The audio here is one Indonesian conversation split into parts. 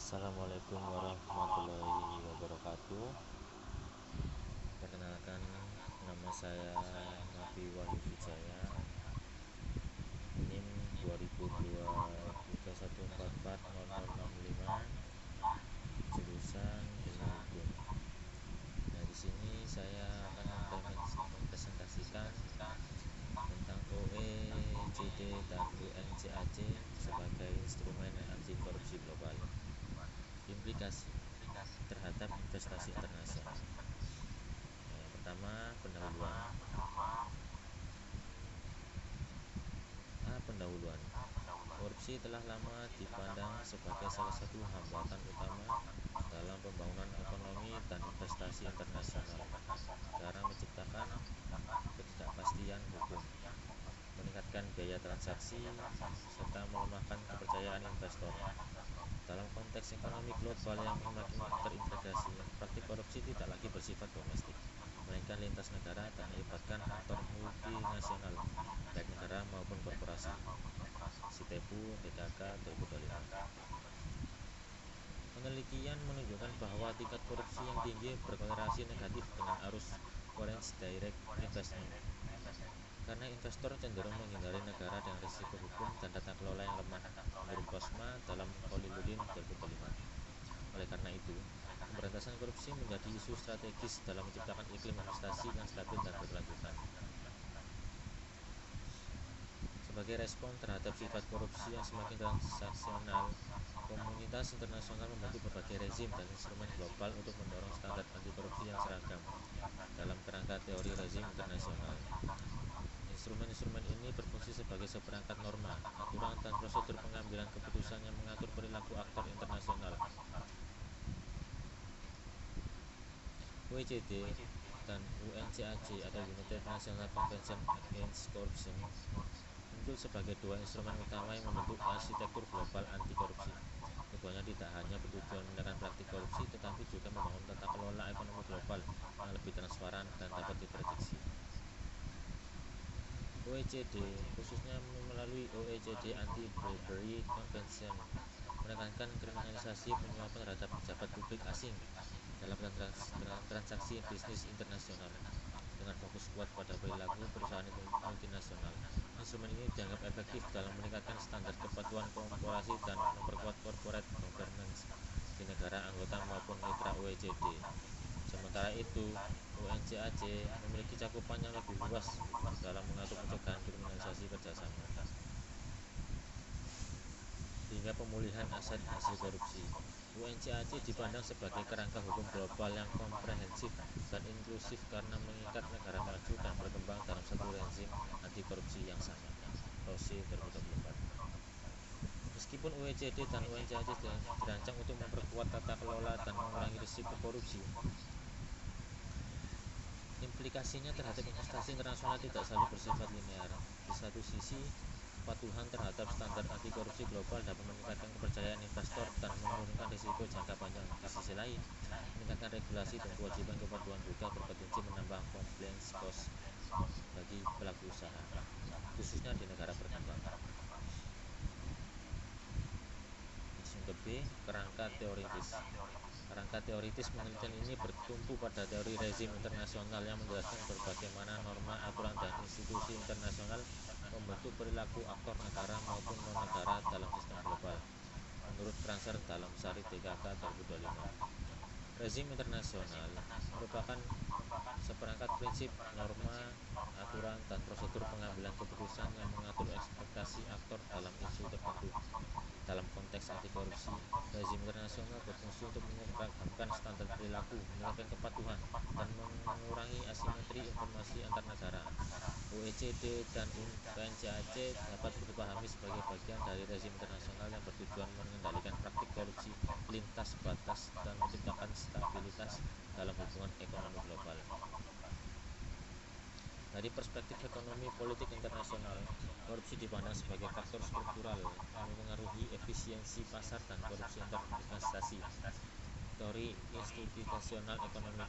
Assalamualaikum warahmatullahi wabarakatuh. Perkenalkan, nama saya Nafi Wahyu Wijaya, NIM 2022144065, jurusan Ilmu Hukum. Nah, di sini saya akan mempresentasikan tentang OECD dan UNCAC sebagai instrumen anti korupsi global. Implikasi terhadap investasi internasional. Yang pertama, pendahuluan. Pendahuluan. Korupsi telah lama dipandang sebagai salah satu hambatan utama dalam pembangunan ekonomi dan investasi internasional karena menciptakan ketidakpastian hukum, meningkatkan biaya transaksi, serta melemahkan kepercayaan investor. Dalam konteks ekonomi global yang semakin terintegrasi, praktik korupsi tidak lagi bersifat domestik, melainkan lintas negara dan melibatkan aktor multinasional, baik negara maupun korporasi. Sitepu DKK 2025. Penelitian menunjukkan bahwa tingkat korupsi yang tinggi berkorelasi negatif dengan arus foreign direct investment, karena investor cenderung menghindari negara dengan risiko hukum dan tata kelola yang lemah, menurut Kosma dalam Khaliludin 2005. Oleh karena itu, pemberantasan korupsi menjadi isu strategis dalam menciptakan iklim investasi yang stabil dan berkelanjutan. Sebagai respon terhadap sifat korupsi yang semakin transaksional, komunitas internasional membentuk berbagai rezim dan instrumen global untuk mendorong standar anti korupsi yang seragam dalam kerangka teori rezim internasional. Instrumen-instrumen ini berfungsi sebagai seperangkat norma, aturan, dan prosedur pengambilan keputusan yang mengatur perilaku aktor internasional. OECD dan UNCAC atau United Nations Convention Against Corruption muncul sebagai dua instrumen utama yang membentuk arsitektur global anti korupsi. Keduanya tidak hanya bertujuan menekan praktik korupsi, tetapi juga membangun tata kelola ekonomi global yang lebih transparan dan dapat diprediksi. OECD, khususnya melalui OECD Anti-Bribery Convention, menekankan kriminalisasi penyuapan terhadap pejabat publik asing dalam transaksi bisnis internasional, dengan fokus kuat pada perilaku perusahaan multinasional. Instrumen ini dianggap efektif dalam meningkatkan standar kepatuhan korporasi dan memperkuat corporate governance di negara anggota maupun mitra OECD. Sementara itu, UNCAC memiliki cakupan yang lebih luas dalam mengatur pencegahan kriminalisasi kerjasama hingga pemulihan aset hasil korupsi. UNCAC dipandang sebagai kerangka hukum global yang komprehensif dan inklusif karena mengikat negara maju dan berkembang dalam satu rezim anti korupsi yang sama. Rossi 2024. Meskipun OECD dan UNCAC dirancang untuk memperkuat tata kelola dan mengurangi risiko korupsi, implikasinya terhadap investasi internasional tidak selalu bersifat linear. Di satu sisi, kepatuhan terhadap standar anti korupsi global dapat meningkatkan kepercayaan investor dan menurunkan risiko jangka panjang. Di sisi lain, meningkatkan regulasi dan kewajiban kepatuhan juga berpotensi menambah compliance cost bagi pelaku usaha, khususnya di negara berkembang. Langsung ke B, kerangka teoritis. Kerangka teoritis penelitian ini bertumpu pada teori rezim internasional yang menjelaskan bagaimana norma, aturan, dan institusi internasional membentuk perilaku aktor negara maupun non-negara dalam sistem global. Menurut Kranser dalam Sari DKK 2025, rezim internasional merupakan seperangkat prinsip, norma, aturan, dan prosedur pengambilan keputusan yang mengatur ekspektasi aktor dalam isu tertentu. Dalam konteks anti korupsi, rezim internasional berfungsi untuk mengembangkan standar perilaku, meningkatkan kepatuhan, dan mengurangi asimetri informasi antar negara. OECD dan UNCAC dapat dipahami sebagai bagian dari rezim internasional yang bertujuan mengendalikan praktik korupsi lintas batas dan menciptakan stabilitas dalam hubungan ekonomi global. Dari perspektif ekonomi politik internasional, korupsi dipandang sebagai faktor struktural yang mempengaruhi efisiensi pasar dan korupsi antar investasi. Teori institusional ekonomi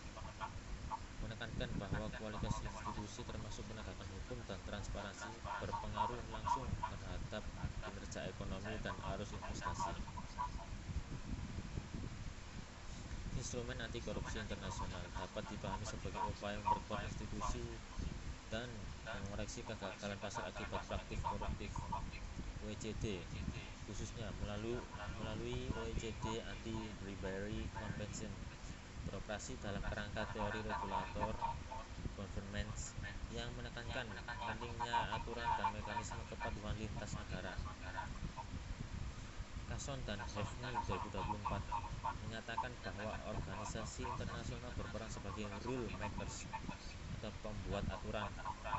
menekankan bahwa kualitas institusi termasuk penegakan hukum dan transparansi berpengaruh langsung terhadap kinerja ekonomi dan arus investasi. Instrumen anti korupsi internasional dapat dipahami sebagai upaya memperkuat institusi dan mengoreksi kegagalan pasar akibat praktik koruptif. OECD khususnya melalui OECD Anti-Bribery Convention beroperasi dalam kerangka teori regulator governance yang menekankan pentingnya aturan dan mekanisme kepatuhan lintas negara. Casson dan Hefny 2024 menyatakan bahwa organisasi internasional berperan sebagai rule makers atau pembuat aturan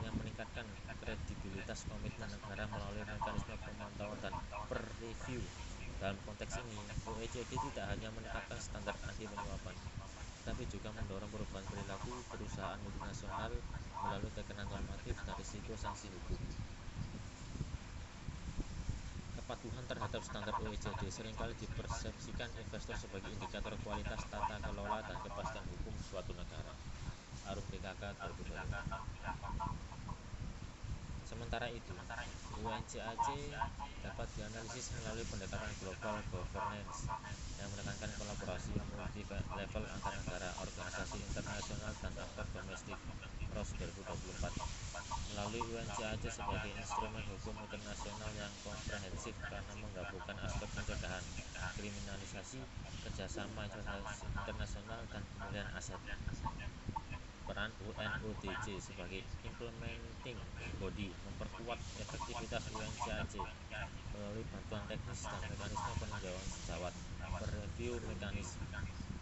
yang meningkatkan kredibilitas komitmen negara melalui mekanisme pemantauan dan peer review. Dalam konteks ini, OECD tidak hanya menetapkan standar anti penyuapan, tapi juga mendorong perubahan perilaku perusahaan multinasional melalui tekanan normatif dan risiko sanksi hukum. Kepatuhan terhadap standar OECD seringkali dipersepsikan investor sebagai indikator kualitas tata kelola dan kepastian hukum suatu negara. Arum PKK 2020. Sementara itu, UNCAC dapat dianalisis melalui pendekatan global governance yang menekankan kolaborasi multi level antar negara, organisasi internasional, dan aktor domestik. Ross 2024 melalui UNCAC sebagai instrumen hukum internasional yang komprehensif karena menggabungkan aspek pencegahan, kriminalisasi, kerjasama internasional, dan pemulihan aset. Peran UNODC sebagai implementing body memperkuat efektivitas UNCAC melalui bantuan teknis dan mekanisme peninjauan sejawat, review mekanisme.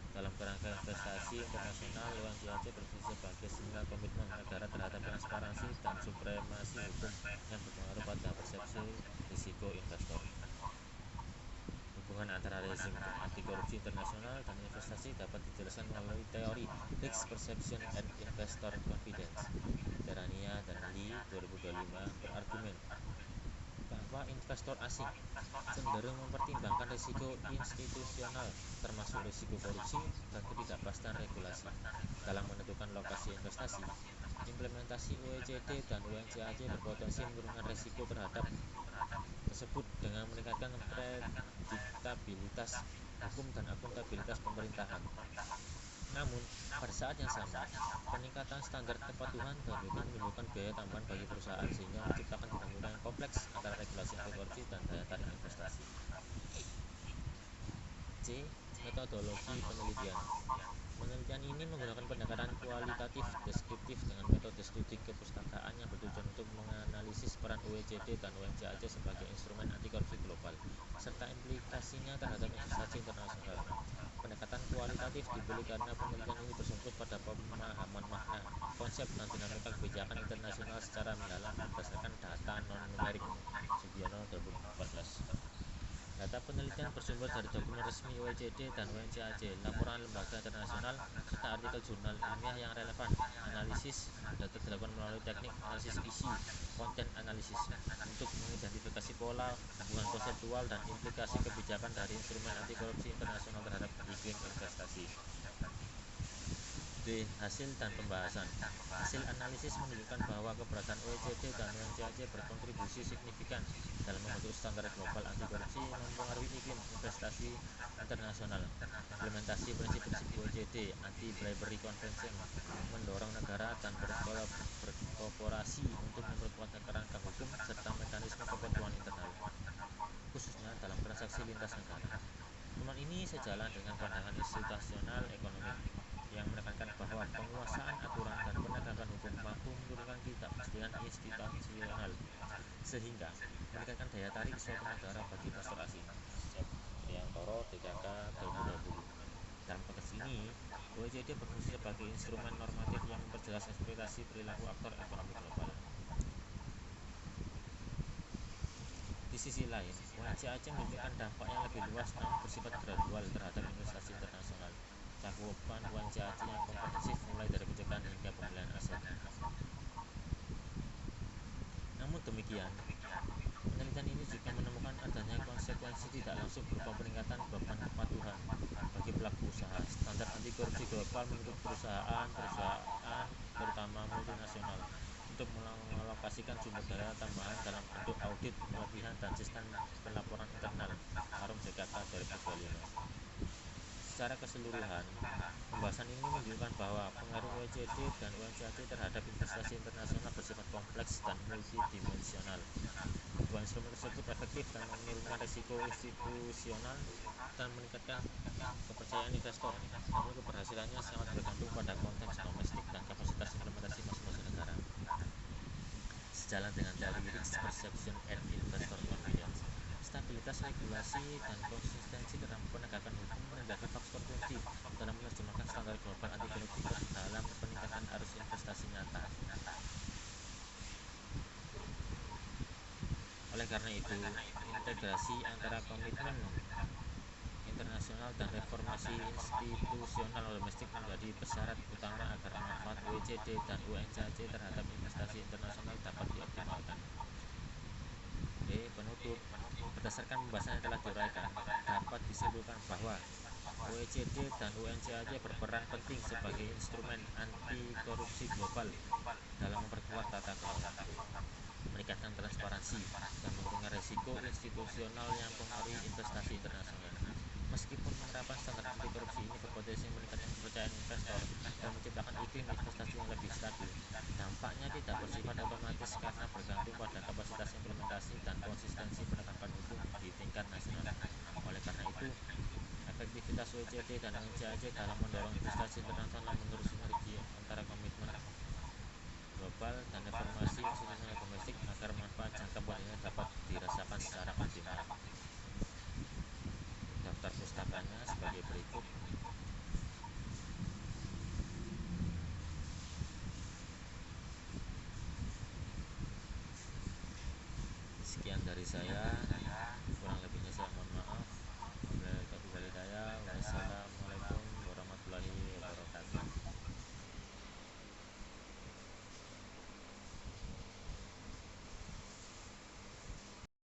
Dalam kerangka investasi internasional, UNCAC berfungsi sebagai sinyal komitmen negara terhadap transparansi dan supremasi hukum yang berpengaruh pada persepsi risiko investor. Hubungan antara rezim anti korupsi internasional dan investasi dapat dijelaskan melalui teori risk perception and investor confidence. Terania dan Lee 2025 berargumen bahwa investor asing cenderung mempertimbangkan risiko institusional termasuk risiko korupsi dan ketidakpastian regulasi dalam menentukan lokasi investasi. Implementasi OECD dan UNCAC berpotensi menurunkan risiko terhadap tersebut dengan meningkatkan predictabilitas hukum dan akuntabilitas pemerintahan. Namun, pada saat yang sama, peningkatan standar kepatuhan dapat menimbulkan biaya tambahan bagi perusahaan sehingga menciptakan dinamika yang kompleks antara regulasi anti korupsi dan daya tarik investasi. C. Metodologi penelitian. Penelitian ini menggunakan pendekatan kualitatif deskriptif dengan metode studi kepustakaan yang bertujuan untuk menganalisis peran OECD dan UNCAC sebagai instrumen anti korupsi global serta implikasinya terhadap investasi internasional. Pendekatan kualitatif dipilih karena penelitian ini bersumber pada pemahaman makna, konsep, dan dinamika kebijakan internasional secara mendalam berdasarkan data non-numerik. Sugiono 2014. Data penelitian bersumber dari dokumen resmi OECD dan UNCAC, laporan lembaga internasional, serta artikel jurnal ilmiah yang relevan. Analisis data dilakukan melalui teknik analisis isi, konten analisis, untuk mengidentifikasi pola, hubungan konseptual, dan implikasi kebijakan dari instrumen anti korupsi internasional terhadap iklim investasi. D. Hasil dan pembahasan. Hasil analisis menunjukkan bahwa keberadaan OECD dan UNCAC berkontribusi signifikan dalam membentuk standar global anti korupsi, mempengaruhi iklim investasi internasional. Implementasi prinsip-prinsip OECD Anti-Bribery Convention mendorong negara dan berkooperasi untuk memperkuat kerangka hukum serta mekanisme kepatuhan internal, khususnya dalam transaksi lintas negara. Temuan ini sejalan dengan pandangan institusional ekonomi yang menekankan bahwa penguasaan aturan dan penegakan hukum mampu menurunkan ketidakpastian institusional sehingga meningkatkan daya tarik suatu negara bagi investor asing. Priantoro DKK 2020. Dalam konteks ini, OECD berfungsi sebagai instrumen normatif yang memperjelas ekspektasi perilaku aktor ekonomi global. Di sisi lain, UNCAC menunjukkan dampak yang lebih luas namun bersifat gradual terhadap investasi internasional. Cakupan UNCAC yang komprehensif mulai dari pencegahan hingga pemulihan aset. Namun demikian, penelitian ini juga menemukan adanya konsekuensi tidak langsung berupa peningkatan beban kepatuhan bagi pelaku usaha. Standar anti korupsi global menuntut perusahaan terutama multinasional untuk mengalokasikan sumber daya tambahan dalam bentuk audit, pelatihan, dan sistem pelaporan internal. Arum Jakarta 2025. Secara keseluruhan, pembahasan ini menunjukkan bahwa pengaruh OECD dan UNCAC terhadap investasi internasional bersifat kompleks dan multidimensional. Kedua instrumen tersebut efektif dan menurunkan risiko institusional dan meningkatkan kepercayaan investor, namun keberhasilannya sangat bergantung pada konteks domestik dan kapasitas implementasi masing-masing negara. Sejalan dengan teori Risk Perception and Investor Confidence, stabilitas regulasi dan konsistensi dalam penegakan hukum menjadi faktor kunci dalam menerjemahkan standar global anti korupsi ke dalam peningkatan arus investasi nyata. Oleh karena itu, integrasi antara komitmen internasional dan reformasi institusional domestik menjadi syarat utama agar manfaat OECD dan UNCAC terhadap investasi internasional dapat dioptimalkan. Penutup, berdasarkan pembahasan yang telah diuraikan, dapat disimpulkan bahwa OECD dan UNCAC berperan penting sebagai instrumen anti korupsi global dalam memperkuat tata kelola, meningkatkan transparansi, dan menurunkan risiko institusional yang mempengaruhi investasi internasional. Meskipun penerapan standar anti korupsi ini berpotensi meningkatkan kepercayaan investor dan menciptakan iklim investasi yang lebih stabil, dampaknya tidak bersifat otomatis karena bergantung pada kapasitas implementasi dan konsistensi penegakan hukum di tingkat nasional. Oleh karena itu, efektivitas OECD dan UNCAC dalam mendorong investasi internasional menurut sinergi antara komitmen global dan reformasi institusional domestik agar manfaat jangka panjang dapat dirasakan secara optimal. Daftar pustakanya sebagai berikut. Sekian dari saya.